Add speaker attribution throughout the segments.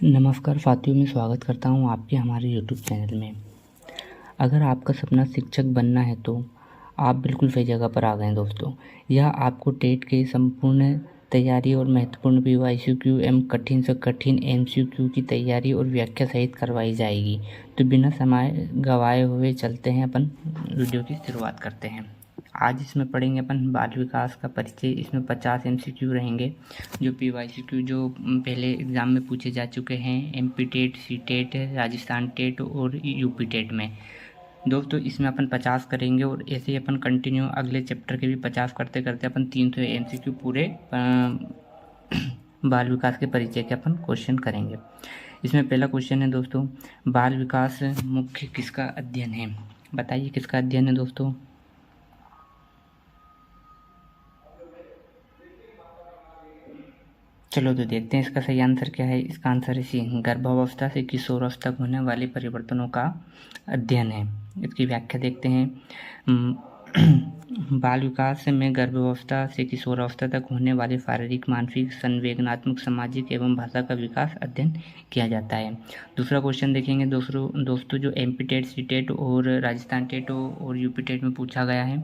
Speaker 1: नमस्कार साथियों, मैं स्वागत करता हूं आपके हमारे यूट्यूब चैनल में। अगर आपका सपना शिक्षक बनना है तो आप बिल्कुल सही जगह पर आ गए हैं दोस्तों। यह आपको टेट के संपूर्ण तैयारी और महत्वपूर्ण PYQ एवं कठिन से कठिन MCQ की तैयारी और व्याख्या सहित करवाई जाएगी। तो बिना समय गंवाए हुए चलते हैं, अपन वीडियो की शुरुआत करते हैं। आज इसमें पढ़ेंगे अपन बाल विकास का परिचय। इसमें 50 MCQ रहेंगे जो PYQ जो पहले एग्ज़ाम में पूछे जा चुके हैं MP TET, C TET, Rajasthan TET और UP टेट में। दोस्तों इसमें अपन 50 करेंगे और ऐसे ही अपन कंटिन्यू अगले चैप्टर के भी 50 करते करते अपन 300 MCQ पूरे बाल विकास के परिचय के अपन क्वेश्चन करेंगे। इसमें पहला क्वेश्चन है दोस्तों, बाल विकास मुख्य किसका अध्ययन है? बताइए किसका अध्ययन है दोस्तों। चलो तो देखते हैं इसका सही आंसर क्या है। इसका आंसर है सी, गर्भावस्था से किशोरावस्था तक होने वाले परिवर्तनों का अध्ययन है। इसकी व्याख्या देखते हैं। बाल विकास में गर्भावस्था से किशोरावस्था तक होने वाले शारीरिक, मानसिक, संवेदनात्मक, सामाजिक एवं भाषा का विकास अध्ययन किया जाता है। दूसरा क्वेश्चन देखेंगे दोस्तों जो MP टेट, C टेट और राजस्थान टेट और UP टेट में पूछा गया है,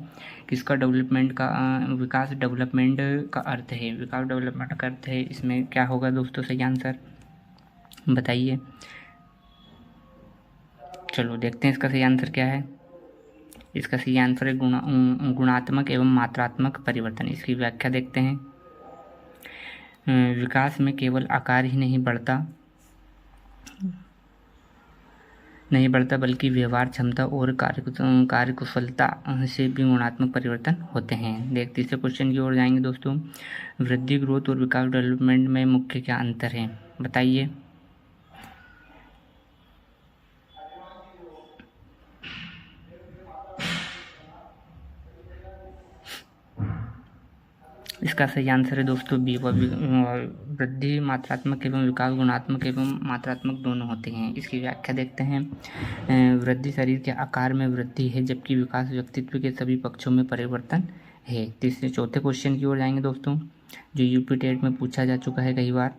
Speaker 1: किसका डेवलपमेंट का विकास डेवलपमेंट का अर्थ है। विकास डेवलपमेंट का अर्थ है, इसमें क्या होगा दोस्तों सही आंसर बताइए। चलो देखते हैं इसका सही आंसर क्या है। इसका सही आंसर है गुणात्मक एवं मात्रात्मक परिवर्तन। इसकी व्याख्या देखते हैं। विकास में केवल आकार ही नहीं बढ़ता बल्कि व्यवहार क्षमता और कार्यकुशलता से भी गुणात्मक परिवर्तन होते हैं। तीसरे क्वेश्चन की ओर जाएंगे दोस्तों, वृद्धि, ग्रोथ और विकास डेवलपमेंट में मुख्य क्या अंतर है बताइए। इसका सही आंसर है दोस्तों बी, वृद्धि मात्रात्मक एवं विकास गुणात्मक एवं मात्रात्मक दोनों होते हैं। इसकी व्याख्या देखते हैं। वृद्धि शरीर के आकार में वृद्धि है, जबकि विकास व्यक्तित्व के सभी पक्षों में परिवर्तन है। चौथे क्वेश्चन की ओर जाएंगे दोस्तों, जो UP टेट में पूछा जा चुका है कई बार।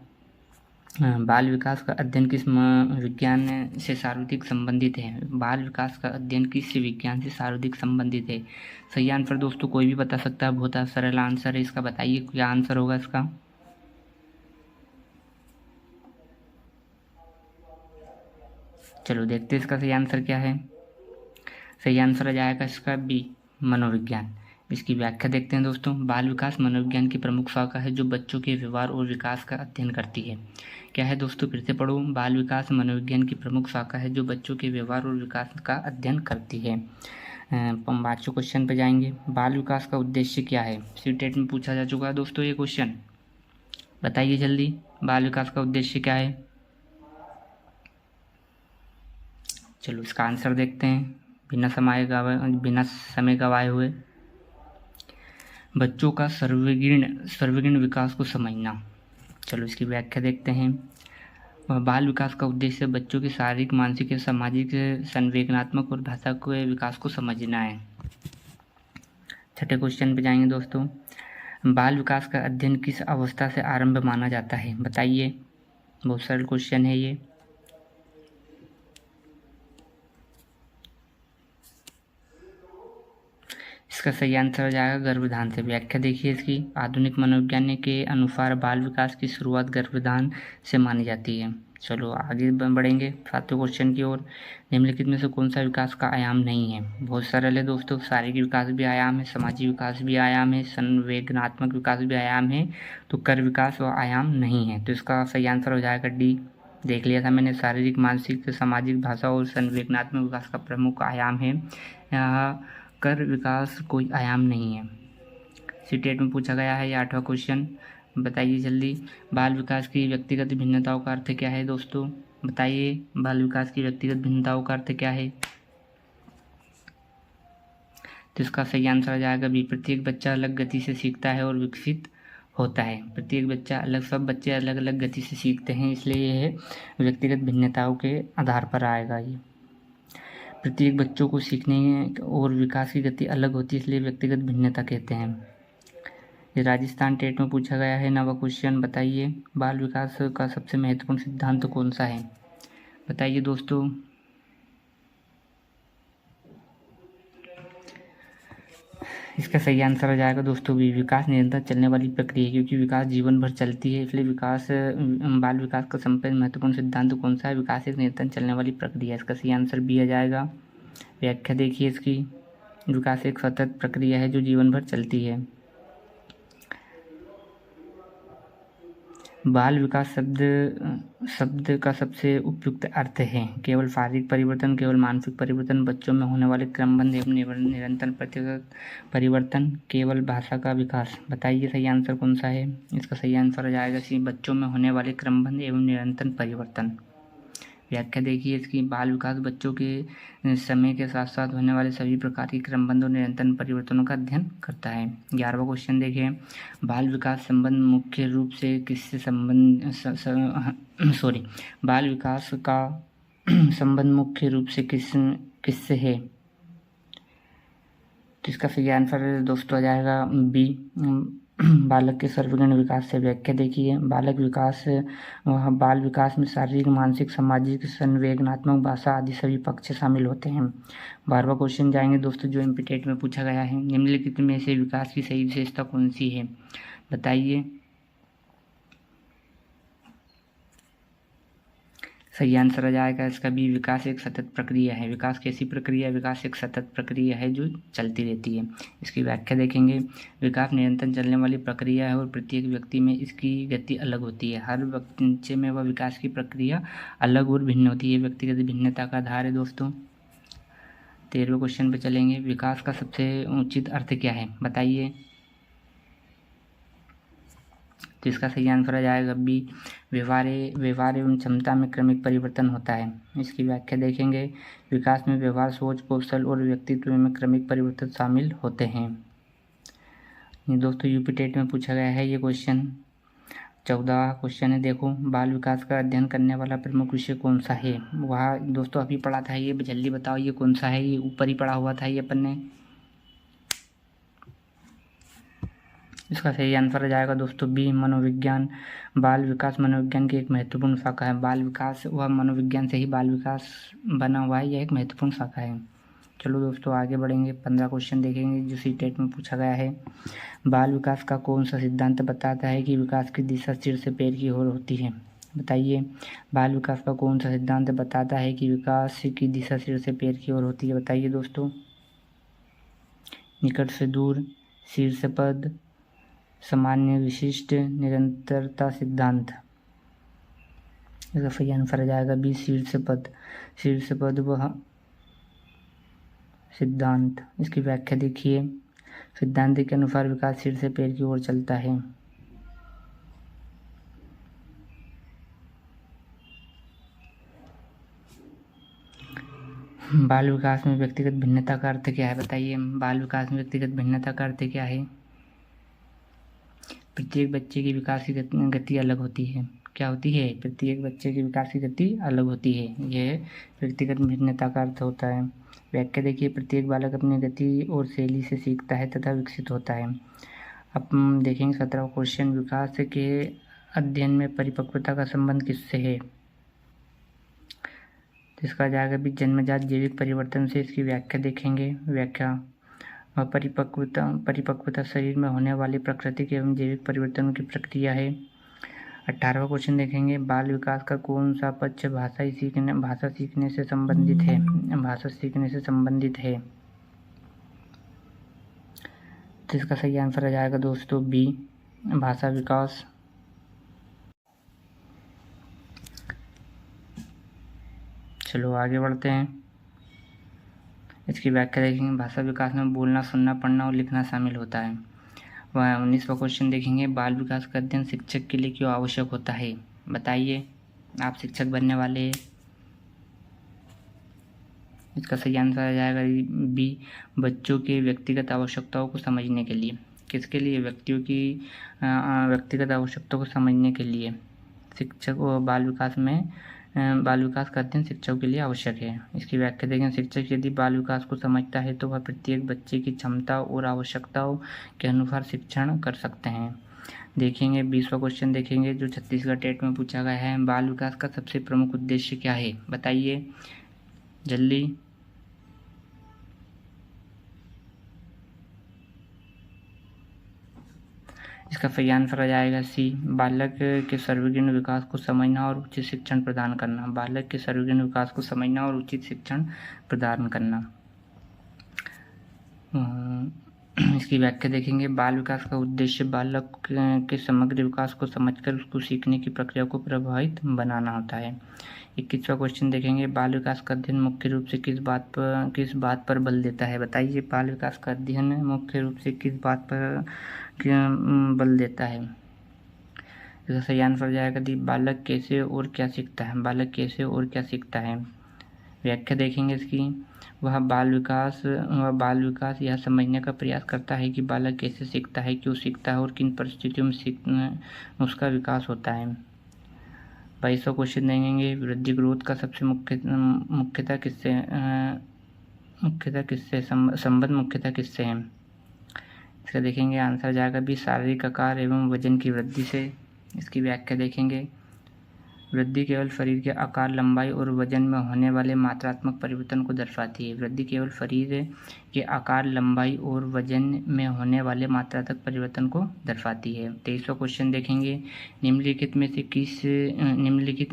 Speaker 1: बाल विकास का अध्ययन किस विज्ञान से शारीरिक संबंधित है? बाल विकास का अध्ययन किस विज्ञान से शारीरिक संबंधित है? सही आंसर दोस्तों कोई भी बता सकता है, बहुत सरल आंसर है इसका। बताइए क्या आंसर होगा इसका। चलो देखते हैं इसका सही आंसर क्या है। सही आंसर आ जाएगा इसका बी, मनोविज्ञान। इसकी व्याख्या देखते हैं दोस्तों। बाल विकास मनोविज्ञान की प्रमुख शाखा है जो बच्चों के व्यवहार और विकास का अध्ययन करती है। क्या है दोस्तों, फिर से पढ़ो। बाल विकास मनोविज्ञान की प्रमुख शाखा है जो बच्चों के व्यवहार और विकास का अध्ययन करती है। 5वें क्वेश्चन पे जाएंगे, बाल विकास का उद्देश्य क्या है? C टेट में पूछा जा चुका है दोस्तों ये क्वेश्चन। बताइए जल्दी, बाल विकास का उद्देश्य क्या है? चलो इसका आंसर देखते हैं बिना समय गवाए हुए। बच्चों का सर्वगीण विकास को समझना। चलो इसकी व्याख्या देखते हैं। बाल विकास का उद्देश्य बच्चों के शारीरिक, मानसिक, सामाजिक, संवेदनात्मक और भाषा के विकास को समझना है। छठे क्वेश्चन पे जाएंगे दोस्तों, बाल विकास का अध्ययन किस अवस्था से आरंभ माना जाता है? बताइए, बहुत सरल क्वेश्चन है ये। इसका सही आंसर हो जाएगा गर्भधान से। व्याख्या देखिए इसकी, आधुनिक मनोविज्ञान के अनुसार बाल विकास की शुरुआत गर्भधान से मानी जाती है। चलो आगे बढ़ेंगे 7वें क्वेश्चन की ओर। निम्नलिखित में से कौन सा विकास का आयाम नहीं है? बहुत सरल है दोस्तों, शारीरिक विकास भी आयाम है, सामाजिक विकास भी आयाम है, संवेदनात्मक विकास भी आयाम है, तो कर विकास व आयाम नहीं है। तो इसका सही आंसर हो जाएगा डी। देख लिया था मैंने, शारीरिक, मानसिक, सामाजिक, भाषा और संवेदनात्मक विकास का प्रमुख आयाम है। यहाँ कर विकास कोई आयाम नहीं है। C टेट में पूछा गया है ये 8वां क्वेश्चन। बताइए जल्दी, बाल विकास की व्यक्तिगत भिन्नताओं का अर्थ क्या है दोस्तों? बताइए, बाल विकास की व्यक्तिगत भिन्नताओं का अर्थ क्या है? तो इसका सही आंसर आ जाएगा बी, प्रत्येक बच्चा अलग गति से सीखता है और विकसित होता है। प्रत्येक बच्चा अलग, सब बच्चे अलग अलग गति से सीखते हैं, इसलिए यह व्यक्तिगत भिन्नताओं के आधार पर आएगा। ये प्रत्येक बच्चों को सीखने और विकास की गति अलग होती है, इसलिए व्यक्तिगत भिन्नता कहते हैं। ये राजस्थान टेट में पूछा गया है। नवा क्वेश्चन, बताइए बाल विकास का सबसे महत्वपूर्ण सिद्धांत कौन सा है? बताइए दोस्तों। इसका सही आंसर हो जाएगा दोस्तों बी, विकास निरंतर चलने वाली प्रक्रिया है, क्योंकि विकास जीवन भर चलती है, इसलिए बाल विकास का सबसे महत्वपूर्ण सिद्धांत कौन सा है? विकास एक निरंतर चलने वाली प्रक्रिया है। इसका सही आंसर बी आ जाएगा। व्याख्या देखिए इसकी, विकास एक सतत प्रक्रिया है जो जीवन भर चलती है। बाल विकास शब्द का सबसे उपयुक्त अर्थ है केवल शारीरिक परिवर्तन, केवल मानसिक परिवर्तन, बच्चों में होने वाले क्रमबद्ध एवं निरंतर परिवर्तन, केवल भाषा का विकास। बताइए सही आंसर कौन सा है? इसका सही आंसर आ जाएगा सी, बच्चों में होने वाले क्रमबद्ध एवं निरंतर परिवर्तन। व्याख्या देखिए इसकी, बाल विकास बच्चों के समय के साथ साथ होने वाले सभी प्रकार के क्रमबद्ध और निरंतर परिवर्तनों का अध्ययन करता है। 11वां क्वेश्चन देखिए, बाल विकास संबंध मुख्य रूप से किससे बाल विकास का संबंध मुख्य रूप से किससे है? तो इसका सही आंसर दोस्तों आ जाएगा बी, बालक के सर्वगुण विकास से। व्याख्या देखिए, बाल विकास में शारीरिक, मानसिक, सामाजिक, संवेदनात्मक, भाषा आदि सभी पक्ष शामिल होते हैं। 12वां क्वेश्चन जाएंगे दोस्तों जो एमपी में पूछा गया है, निम्नलिखित में से विकास की सही विशेषता कौन सी है? बताइए। सही आंसर आ जाएगा इसका भी, विकास एक सतत प्रक्रिया है। विकास कैसी प्रक्रिया है? विकास एक सतत प्रक्रिया है जो चलती रहती है। इसकी व्याख्या देखेंगे, विकास निरंतर चलने वाली प्रक्रिया है और प्रत्येक व्यक्ति में इसकी गति अलग होती है। हर बच्चे में वह विकास की प्रक्रिया अलग और भिन्न होती है, व्यक्तिगत भिन्नता का आधार है दोस्तों। 13वें क्वेश्चन पे चलेंगे, विकास का सबसे उचित अर्थ क्या है? बताइए। तो इसका सही आंसर आ जाएगा बी, व्यवहार एवं क्षमता में क्रमिक परिवर्तन होता है। इसकी व्याख्या देखेंगे, विकास में व्यवहार, सोच, कौशल और व्यक्तित्व में क्रमिक परिवर्तन शामिल होते हैं। ये दोस्तों यूपी टेट में पूछा गया है ये क्वेश्चन। 14वां क्वेश्चन है, देखो बाल विकास का अध्ययन करने वाला प्रमुख विषय कौन सा है? वहाँ दोस्तों अभी पढ़ा था, ये जल्दी बताओ ये कौन सा है? ये ऊपर ही पढ़ा हुआ था ये अपन ने। इसका सही आंसर आ जाएगा दोस्तों बी, मनोविज्ञान। बाल विकास मनोविज्ञान की एक महत्वपूर्ण शाखा है। बाल विकास वह मनोविज्ञान से ही बाल विकास बना हुआ है, यह एक महत्वपूर्ण शाखा है। चलो दोस्तों आगे बढ़ेंगे, 15 क्वेश्चन देखेंगे जो सीटेट में पूछा गया है। बाल विकास का कौन सा सिद्धांत बताता है कि विकास की दिशा सिर से पैर की ओर होती है? बताइए, बाल विकास का कौन सा सिद्धांत बताता है कि विकास की दिशा सिर से पैर की ओर होती है? बताइए दोस्तों। निकट से दूर, शीर्ष पद, सामान्य, विशिष्ट, निरंतरता सिद्धांत। इसका सही आंसर आ जाएगा बी, शीर्ष पद वह सिद्धांत। इसकी व्याख्या देखिए, सिद्धांत के अनुसार विकास सिर से पैर की ओर चलता है। बाल विकास में व्यक्तिगत भिन्नता का अर्थ क्या है? बताइए, बाल विकास में व्यक्तिगत भिन्नता का अर्थ क्या है? प्रत्येक बच्चे की विकास की गति अलग होती है। क्या होती है? प्रत्येक बच्चे की विकास की गति अलग होती है, यह व्यक्तिगत भिन्नता का अर्थ होता है। व्याख्या देखिए, प्रत्येक बालक अपनी गति और शैली से सीखता है तथा विकसित होता है। अब देखेंगे 17वां क्वेश्चन, विकास के अध्ययन में परिपक्वता का संबंध किससे है? तो इसका जाएगा भी जन्मजात जैविक परिवर्तन से। इसकी व्याख्या देखेंगे। व्याख्या, परिपक्वता शरीर में होने वाली प्राकृतिक एवं जैविक परिवर्तनों की प्रक्रिया है। 18वां क्वेश्चन देखेंगे, बाल विकास का कौन सा पक्ष भाषा सीखने से संबंधित है? तो इसका सही आंसर आ जाएगा दोस्तों बी, भाषा विकास। चलो आगे बढ़ते हैं। इसकी व्याख्या देखेंगे, भाषा विकास में बोलना, सुनना, पढ़ना और लिखना शामिल होता है। वह 19वां क्वेश्चन देखेंगे, बाल विकास का अध्ययन शिक्षक के लिए क्यों आवश्यक होता है? बताइए, आप शिक्षक बनने वाले हैं। इसका सही आंसर आ जाएगा बी, बच्चों के व्यक्तिगत आवश्यकताओं को समझने के लिए। किसके लिए? व्यक्तियों की व्यक्तिगत आवश्यकताओं को समझने के लिए शिक्षक और बाल विकास में बाल विकास का अध्ययन शिक्षकों के लिए आवश्यक है। इसकी व्याख्या देखें। शिक्षक यदि बाल विकास को समझता है तो वह प्रत्येक बच्चे की क्षमता और आवश्यकताओं के अनुसार शिक्षण कर सकते हैं। देखेंगे 20वां क्वेश्चन देखेंगे जो छत्तीसगढ़ टेट में पूछा गया है। बाल विकास का सबसे प्रमुख उद्देश्य क्या है, बताइए जल्दी। इसका सही आंसर आ जाएगा सी, बालक के सर्वांगीण विकास को समझना और उचित शिक्षण प्रदान करना। बालक के सर्वांगीण विकास को समझना और उचित शिक्षण प्रदान करना। इसकी व्याख्या देखेंगे। बाल विकास का उद्देश्य बालक के समग्र विकास को समझकर उसको सीखने की प्रक्रिया को प्रभावित बनाना होता है। 21वां क्वेश्चन देखेंगे। बाल विकास का अध्ययन मुख्य रूप से किस बात पर बल देता है, बताइए। बाल विकास का अध्ययन मुख्य रूप से किस बात पर बल देता है। इसका सही आंसर हो जाएगा दी, बालक कैसे और क्या सीखता है। बालक कैसे और क्या सीखता है। व्याख्या देखेंगे इसकी। वह बाल विकास यह समझने का प्रयास करता है कि बालक कैसे सीखता है, क्यों सीखता है और किन परिस्थितियों में उसका विकास होता है। 22वां क्वेश्चन देखेंगे। वृद्धि ग्रोथ का सबसे मुख्यतः किससे है। इसका देखेंगे आंसर जाएगा भी, शारीरिक आकार एवं वजन की वृद्धि से। इसकी व्याख्या देखेंगे। वृद्धि केवल शरीर के आकार, लंबाई और वजन में होने वाले मात्रात्मक परिवर्तन को दर्शाती है। वृद्धि केवल शरीर के आकार, लंबाई और वजन में होने वाले मात्रात्मक परिवर्तन को दर्शाती है। 23वां क्वेश्चन देखेंगे। निम्नलिखित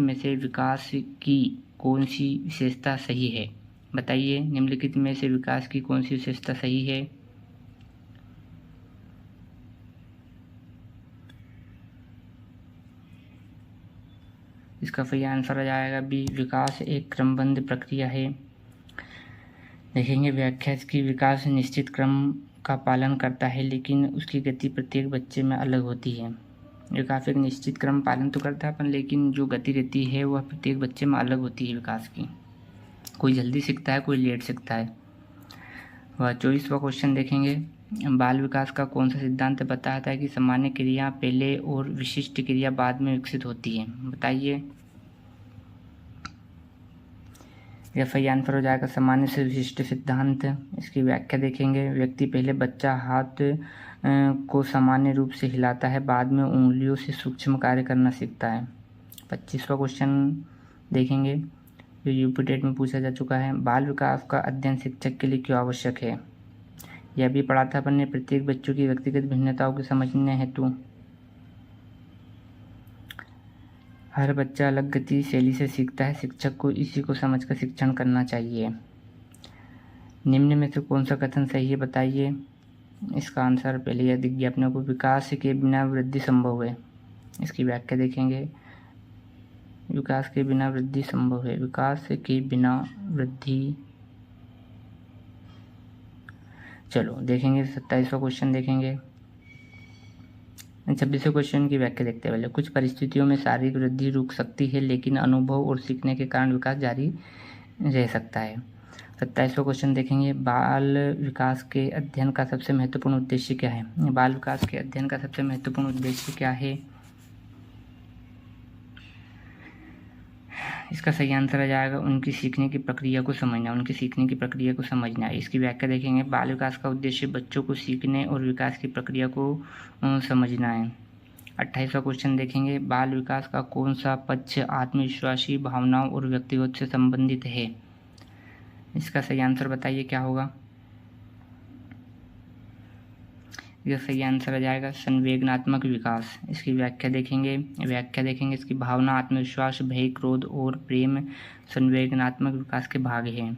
Speaker 1: में से विकास की कौन सी विशेषता सही है, बताइए। निम्नलिखित में से विकास की कौन सी विशेषता सही है। इसका सही आंसर आ जाएगा बी, विकास एक क्रमबद्ध प्रक्रिया है। देखेंगे व्याख्या इसकी। विकास निश्चित क्रम का पालन करता है लेकिन उसकी गति प्रत्येक बच्चे में अलग होती है। विकास एक निश्चित क्रम पालन तो करता है अपन, लेकिन जो गति रहती है वह प्रत्येक बच्चे में अलग होती है विकास की। कोई जल्दी सीखता है, कोई लेट सीखता है। वह 24वां क्वेश्चन देखेंगे। बाल विकास का कौन सा सिद्धांत बताता है कि सामान्य क्रिया पहले और विशिष्ट क्रिया बाद में विकसित होती है, बताइए। यह सही आंसर हो जाएगा सामान्य से विशिष्ट सिद्धांत। इसकी व्याख्या देखेंगे। व्यक्ति पहले बच्चा हाथ को सामान्य रूप से हिलाता है, बाद में उंगलियों से सूक्ष्म कार्य करना सीखता है। 25वां क्वेश्चन देखेंगे जो यूपी टेट में पूछा जा चुका है। बाल विकास का अध्ययन शिक्षक के लिए क्यों आवश्यक है। यह भी पढ़ा था अपन ने। प्रत्येक बच्चों की व्यक्तिगत भिन्नताओं को समझने हेतु। हर बच्चा अलग गति शैली से सीखता है, शिक्षक को इसी को समझकर शिक्षण करना चाहिए। निम्न में से कौन सा कथन सही है, बताइए। इसका आंसर पहले यह दिख गया अपने को, विकास के बिना वृद्धि संभव है। इसकी व्याख्या देखेंगे। विकास के बिना वृद्धि संभव है। विकास के बिना वृद्धि। चलो देखेंगे 27वां क्वेश्चन देखेंगे। 26वें क्वेश्चन की व्याख्या देखते हैं पहले। कुछ परिस्थितियों में शारीरिक वृद्धि रुक सकती है लेकिन अनुभव और सीखने के कारण विकास जारी रह सकता है। 27वां क्वेश्चन देखेंगे। बाल विकास के अध्ययन का सबसे महत्वपूर्ण उद्देश्य क्या है। बाल विकास के अध्ययन का सबसे महत्वपूर्ण उद्देश्य क्या है। इसका सही आंसर आ जाएगा उनकी सीखने की प्रक्रिया को समझना। इसकी व्याख्या देखेंगे। बाल विकास का उद्देश्य बच्चों को सीखने और विकास की प्रक्रिया को समझना है। 28वां क्वेश्चन देखेंगे। बाल विकास का कौन सा पक्ष आत्मविश्वासी भावनाओं और व्यक्तित्व से संबंधित है। इसका सही आंसर बताइए क्या होगा। इसका सही आंसर आ जाएगा संवेदनात्मक विकास। इसकी व्याख्या देखेंगे। इसकी भावना, आत्मविश्वास, भय, क्रोध और प्रेम संवेदनात्मक विकास के भाग हैं।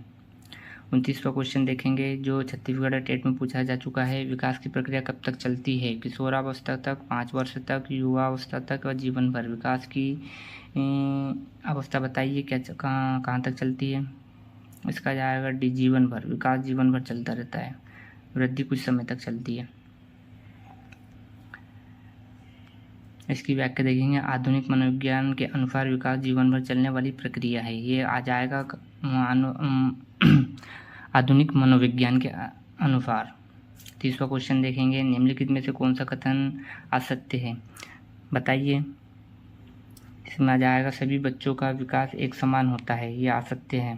Speaker 1: 29वां क्वेश्चन देखेंगे जो छत्तीसगढ़ टेट में पूछा जा चुका है। विकास की प्रक्रिया कब तक चलती है। किशोरावस्था तक, 5 वर्ष तक, युवावस्था तक व जीवन भर। विकास की अवस्था बताइए क्या कहाँ तक चलती है। इसका जाएगा डी, जीवन भर। विकास जीवन भर चलता रहता है, वृद्धि कुछ समय तक चलती है। इसकी व्याख्या देखेंगे। आधुनिक मनोविज्ञान के अनुसार विकास जीवन भर चलने वाली प्रक्रिया है। ये आ जाएगा आधुनिक मनोविज्ञान के अनुसार। 30वां क्वेश्चन देखेंगे। निम्नलिखित में से कौन सा कथन असत्य है, बताइए। इसमें आ जाएगा सभी बच्चों का विकास एक समान होता है, ये आ सकते हैं,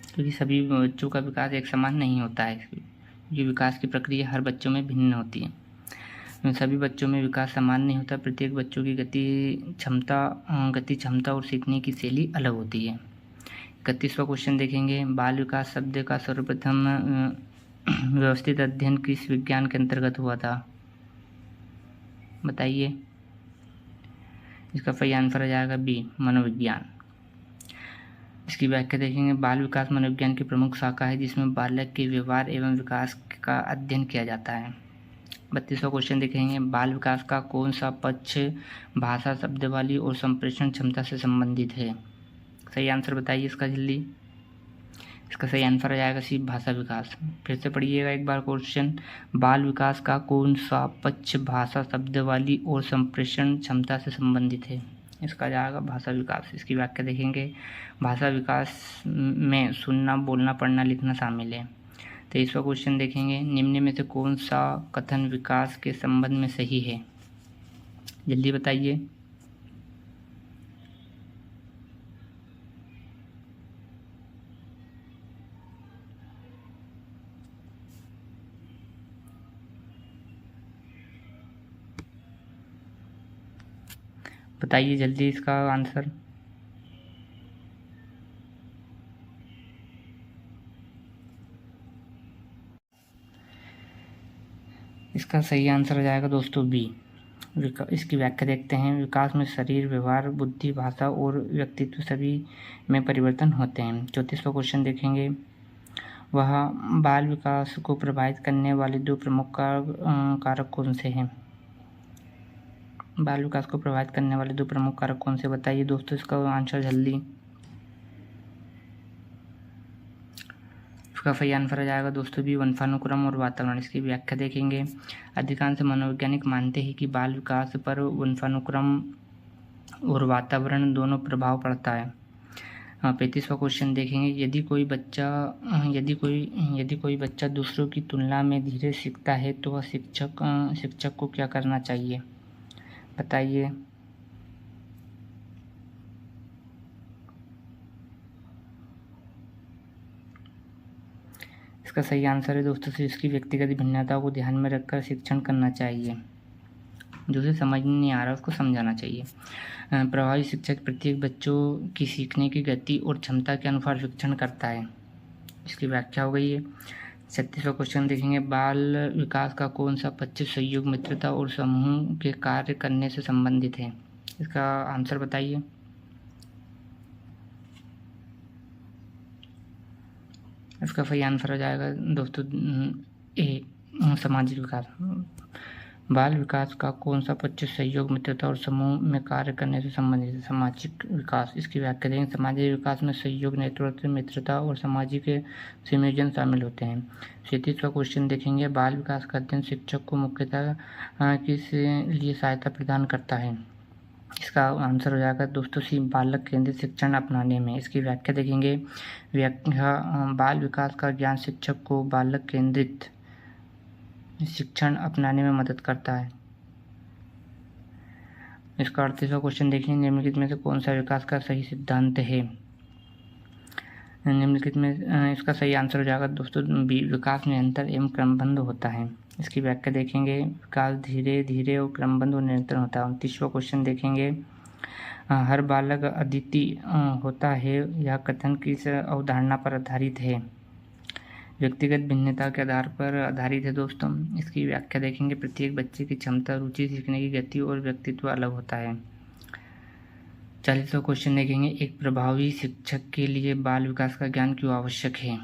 Speaker 1: क्योंकि सभी बच्चों का विकास एक समान नहीं होता है, क्योंकि विकास की प्रक्रिया हर बच्चों में भिन्न होती है। सभी बच्चों में विकास समान नहीं होता, प्रत्येक बच्चों की गति क्षमता और सीखने की शैली अलग होती है। 31वां क्वेश्चन देखेंगे, बाल विकास शब्द का सर्वप्रथम व्यवस्थित अध्ययन किस विज्ञान के अंतर्गत हुआ था, बताइए। इसका सही आंसर आ जाएगा बी, मनोविज्ञान। इसकी व्याख्या देखेंगे, बाल विकास मनोविज्ञान की प्रमुख शाखा है जिसमें बालक के व्यवहार एवं विकास का अध्ययन किया जाता है। 32वां क्वेश्चन देखेंगे, बाल विकास का कौन सा पक्ष भाषा, शब्दावली और संप्रेषण क्षमता से संबंधित है, सही आंसर बताइए इसका जल्दी। इसका सही आंसर आ जाएगा सी, भाषा विकास। फिर से पढ़िएगा एक बार क्वेश्चन, बाल विकास का कौन सा पक्ष भाषा, शब्दावली और संप्रेषण क्षमता से संबंधित है, इसका जाएगा भाषा विकास। इसकी व्याख्या देखेंगे, भाषा विकास में सुनना, बोलना, पढ़ना, लिखना शामिल है। 23वां क्वेश्चन देखेंगे, निम्न में से कौन सा कथन विकास के संबंध में सही है, जल्दी बताइए। बताइए जल्दी इसका आंसर। इसका सही आंसर हो जाएगा दोस्तों बी। इसकी व्याख्या देखते हैं, विकास में शरीर, व्यवहार, बुद्धि, भाषा और व्यक्तित्व सभी में परिवर्तन होते हैं। 34वां क्वेश्चन देखेंगे, वह बाल विकास को प्रभावित करने वाले दो प्रमुख कारक कौन से हैं, बाल विकास को प्रभावित करने वाले दो प्रमुख कारक कौन से, बताइए दोस्तों इसका आंसर जल्दी। इसका सही आंसर आ जाएगा दोस्तों भी, वंशानुक्रम और वातावरण। इसकी व्याख्या देखेंगे, अधिकांश मनोवैज्ञानिक मानते हैं कि बाल विकास पर वंशानुक्रम और वातावरण दोनों प्रभाव पड़ता है। 35वां क्वेश्चन देखेंगे, यदि कोई बच्चा दूसरों की तुलना में धीरे सीखता है तो वह शिक्षक को क्या करना चाहिए, बताइए। इसका सही आंसर है दोस्तों से, इसकी व्यक्तिगत भिन्नताओं को ध्यान में रखकर शिक्षण करना चाहिए, जो उसे समझ नहीं आ रहा उसको समझाना चाहिए। प्रभावी शिक्षक प्रत्येक बच्चों की सीखने की गति और क्षमता के अनुसार शिक्षण करता है। इसकी व्याख्या हो गई है। 36वां क्वेश्चन देखेंगे, बाल विकास का कौन सा पक्ष सहयोग, मित्रता और समूह के कार्य करने से संबंधित है, इसका आंसर बताइए। इसका सही आंसर हो जाएगा दोस्तों ए, सामाजिक विकास। बाल विकास का कौन सा पक्ष सहयोग, मित्रता और समूह में कार्य करने से संबंधित है, सामाजिक विकास। इसकी व्याख्या देंगे, सामाजिक विकास में सहयोग, नेतृत्व, मित्रता और सामाजिक संयोजन शामिल होते हैं। 37वां क्वेश्चन देखेंगे, बाल विकास का अध्ययन शिक्षक को मुख्यतः किस लिए सहायता प्रदान करता है, इसका आंसर हो जाएगा दोस्तों सी, बालक केंद्रित शिक्षण अपनाने में। इसकी व्याख्या देखेंगे, बाल विकास का ज्ञान शिक्षक को बालक केंद्रित शिक्षण अपनाने में मदद करता है। इसका 38वां क्वेश्चन देखेंगे, निम्नलिखित में से कौन सा विकास का सही सिद्धांत है, निम्नलिखित में इसका सही आंसर हो जाएगा दोस्तों बी, विकास निरंतर एवं क्रमबद्ध होता है। इसकी व्याख्या देखेंगे, विकास धीरे धीरे और क्रमबद्ध और निरंतर होता है। 29वां क्वेश्चन देखेंगे, हर बालक अद्वितीय होता है, यह कथन किस अवधारणा पर आधारित है, व्यक्तिगत भिन्नता के आधार पर आधारित है दोस्तों। इसकी व्याख्या देखेंगे, प्रत्येक बच्चे की क्षमता, रुचि, सीखने की गति और व्यक्तित्व अलग होता है। 40वां क्वेश्चन देखेंगे, एक प्रभावी शिक्षक के लिए बाल विकास का ज्ञान क्यों आवश्यक है,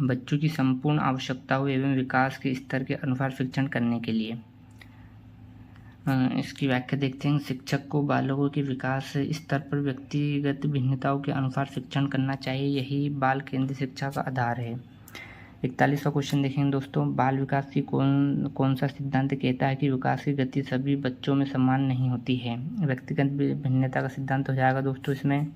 Speaker 1: बच्चों की संपूर्ण आवश्यकताओं एवं विकास के स्तर के अनुसार शिक्षण करने के लिए। इसकी व्याख्या देखते हैं, शिक्षक को बालकों के विकास स्तर पर व्यक्तिगत भिन्नताओं के अनुसार शिक्षण करना चाहिए, यही बाल केंद्रित शिक्षा का आधार है। 41वां क्वेश्चन देखेंगे दोस्तों, बाल विकास की कौन सा सिद्धांत कहता है कि विकास की गति सभी बच्चों में समान नहीं होती है, व्यक्तिगत भिन्नता का सिद्धांत हो जाएगा दोस्तों इसमें।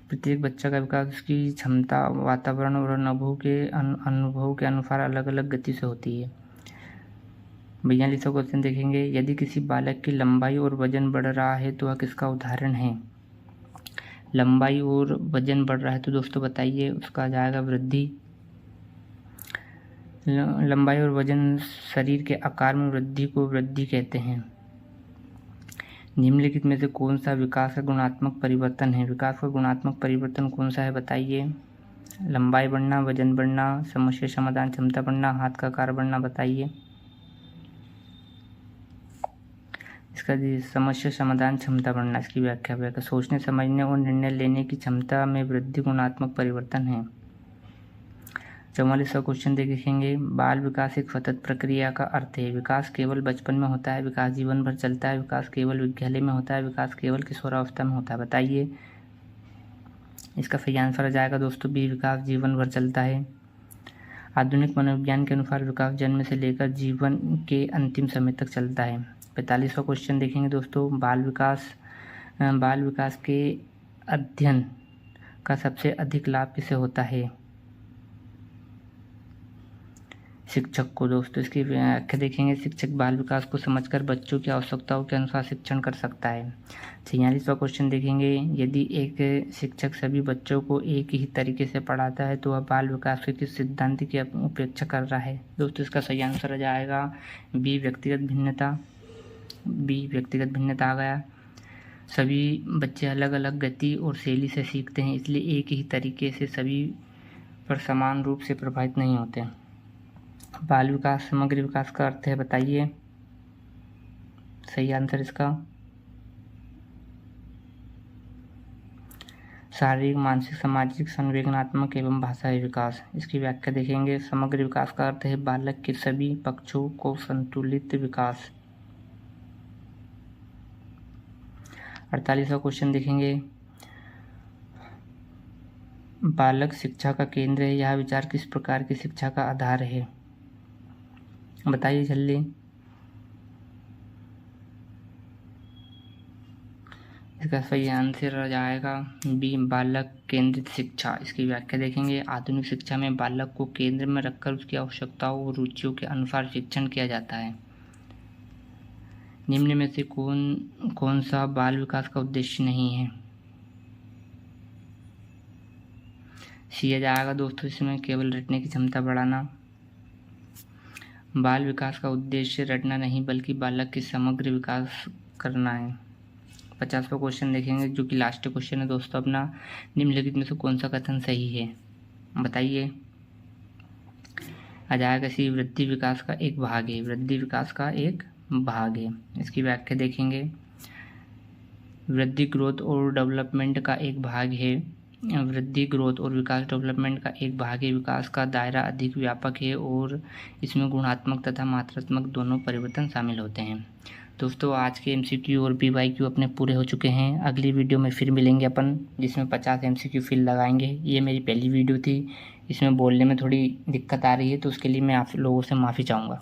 Speaker 1: प्रत्येक बच्चा का विकास उसकी क्षमता, वातावरण और अनुभव के अनुसार अलग अलग गति से होती है। 42वां क्वेश्चन देखेंगे, यदि किसी बालक की लंबाई और वजन बढ़ रहा है तो वह किसका उदाहरण है? लंबाई और वजन बढ़ रहा है तो दोस्तों बताइए, उसका आ जाएगा वृद्धि। लंबाई और वजन शरीर के आकार में वृद्धि को वृद्धि कहते हैं। निम्नलिखित में से कौन सा विकास का गुणात्मक परिवर्तन है? विकास का गुणात्मक परिवर्तन कौन सा है बताइए? लंबाई बढ़ना, वजन बढ़ना, समस्या समाधान क्षमता बढ़ना, हाथ का आकार बढ़ना, बताइए। इसका समस्या समाधान क्षमता बढ़ना, इसकी व्याख्या सोचने समझने और निर्णय लेने की क्षमता में वृद्धि गुणात्मक परिवर्तन है। 44वां क्वेश्चन देखेंगे, बाल विकास एक सतत प्रक्रिया का अर्थ है। विकास केवल बचपन में होता है, विकास जीवन भर चलता है, विकास केवल विद्यालय में होता है, विकास केवल किशोरावस्था में होता है, बताइए। इसका सही आंसर आ जाएगा दोस्तों बी, विकास जीवन भर चलता है। आधुनिक मनोविज्ञान के अनुसार विकास जन्म से लेकर जीवन के अंतिम समय तक चलता है। 45वां क्वेश्चन देखेंगे दोस्तों, बाल विकास के अध्ययन का सबसे अधिक लाभ किसे होता है? शिक्षक को। दोस्तों इसकी व्याख्या देखेंगे, शिक्षक बाल विकास को समझकर बच्चों की आवश्यकताओं के अनुसार शिक्षण कर सकता है। 46वां क्वेश्चन देखेंगे, यदि एक शिक्षक सभी बच्चों को एक ही तरीके से पढ़ाता है तो वह बाल विकास के किस सिद्धांत की उपेक्षा कर रहा है? दोस्तों इसका सही आंसर आ जाएगा बी, व्यक्तिगत भिन्नता। बी, व्यक्तिगत भिन्नता आ गया। सभी बच्चे अलग अलग गति और शैली से सीखते हैं, इसलिए एक ही तरीके से सभी पर समान रूप से प्रभावित नहीं होते। बाल विकास समग्र विकास का अर्थ है, बताइए। सही आंसर इसका शारीरिक, मानसिक, सामाजिक, संवेदनात्मक एवं भाषाई विकास। इसकी व्याख्या देखेंगे, समग्र विकास का अर्थ है बालक के सभी पक्षों को संतुलित विकास। 48वां क्वेश्चन देखेंगे, बालक शिक्षा का केंद्र है, यह विचार किस प्रकार की शिक्षा का आधार है? बताइए जल्दी। इसका सही आंसर आ जाएगा बी, बालक केंद्रित शिक्षा। इसकी व्याख्या देखेंगे, आधुनिक शिक्षा में बालक को केंद्र में रखकर उसकी आवश्यकताओं और रुचियों के अनुसार शिक्षण किया जाता है। निम्न में से कौन सा बाल विकास का उद्देश्य नहीं है? सी आ जाएगा दोस्तों, इसमें केवल रटने की क्षमता बढ़ाना। बाल विकास का उद्देश्य रटना नहीं बल्कि बालक की समग्र विकास करना है। 50वां क्वेश्चन देखेंगे, जो कि लास्ट क्वेश्चन है दोस्तों अपना, निम्नलिखित में से कौन सा कथन सही है? बताइए। आ जाएगा सी, वृद्धि विकास का एक भाग है। वृद्धि विकास का एक भाग है। इसकी व्याख्या देखेंगे, वृद्धि ग्रोथ और डेवलपमेंट का एक भाग है। वृद्धि ग्रोथ और विकास डेवलपमेंट का एक भाग है। विकास का दायरा अधिक व्यापक है और इसमें गुणात्मक तथा मात्रात्मक दोनों परिवर्तन शामिल होते हैं। दोस्तों आज के MCQ और PYQ अपने पूरे हो चुके हैं। अगली वीडियो में फिर मिलेंगे अपन, जिसमें 50 MCQ फिर लगाएंगे। ये मेरी पहली वीडियो थी, इसमें बोलने में थोड़ी दिक्कत आ रही है तो उसके लिए मैं आप लोगों से माफ़ी चाहूँगा।